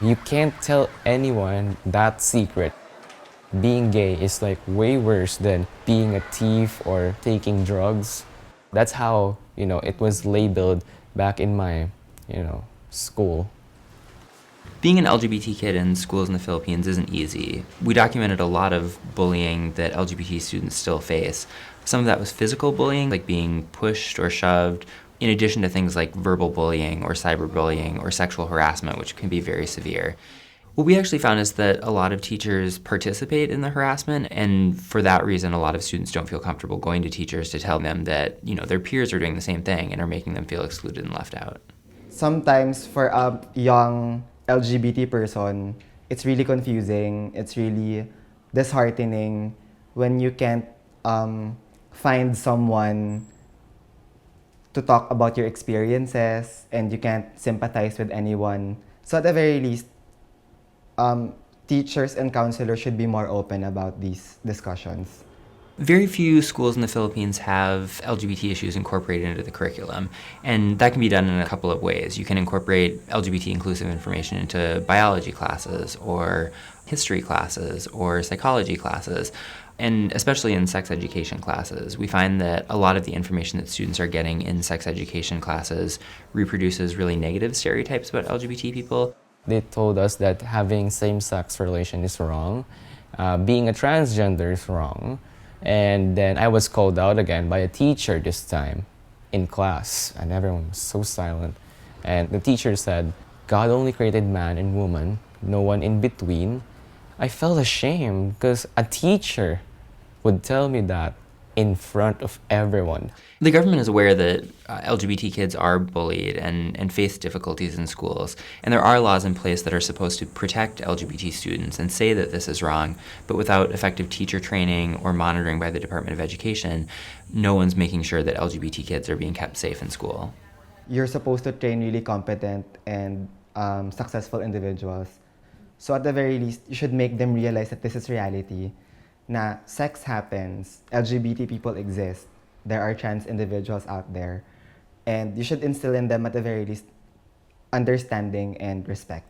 You can't tell anyone that secret. Being gay is like way worse than being a thief or taking drugs. That's how, it was labeled back in my, school. Being an LGBT kid in schools in the Philippines isn't easy. We documented a lot of bullying that LGBT students still face. Some of that was physical bullying, like being pushed or shoved, in addition to things like verbal bullying or cyberbullying or sexual harassment, which can be very severe. What we actually found is that a lot of teachers participate in the harassment, and for that reason, a lot of students don't feel comfortable going to teachers to tell them that, their peers are doing the same thing and are making them feel excluded and left out. Sometimes for a young LGBT person, it's really confusing, it's really disheartening when you can't find someone to talk about your experiences and you can't sympathize with anyone. So at the very least, teachers and counselors should be more open about these discussions. Very few schools in the Philippines have LGBT issues incorporated into the curriculum, and that can be done in a couple of ways. You can incorporate LGBT inclusive information into biology classes, or history classes, or psychology classes, and especially in sex education classes. We find that a lot of the information that students are getting in sex education classes reproduces really negative stereotypes about LGBT people. They told us that having same-sex relation is wrong, being a transgender is wrong, and then I was called out again by a teacher this time in class, and everyone was so silent. And the teacher said, God only created man and woman, no one in between. I felt ashamed because a teacher would tell me that in front of everyone. The government is aware that LGBT kids are bullied and face difficulties in schools, and there are laws in place that are supposed to protect LGBT students and say that this is wrong, but without effective teacher training or monitoring by the Department of Education, no one's making sure that LGBT kids are being kept safe in school. You're supposed to train really competent and successful individuals. So at the very least, you should make them realize that this is reality. Na sex happens, LGBT people exist, there are trans individuals out there, and you should instill in them at the very least understanding and respect.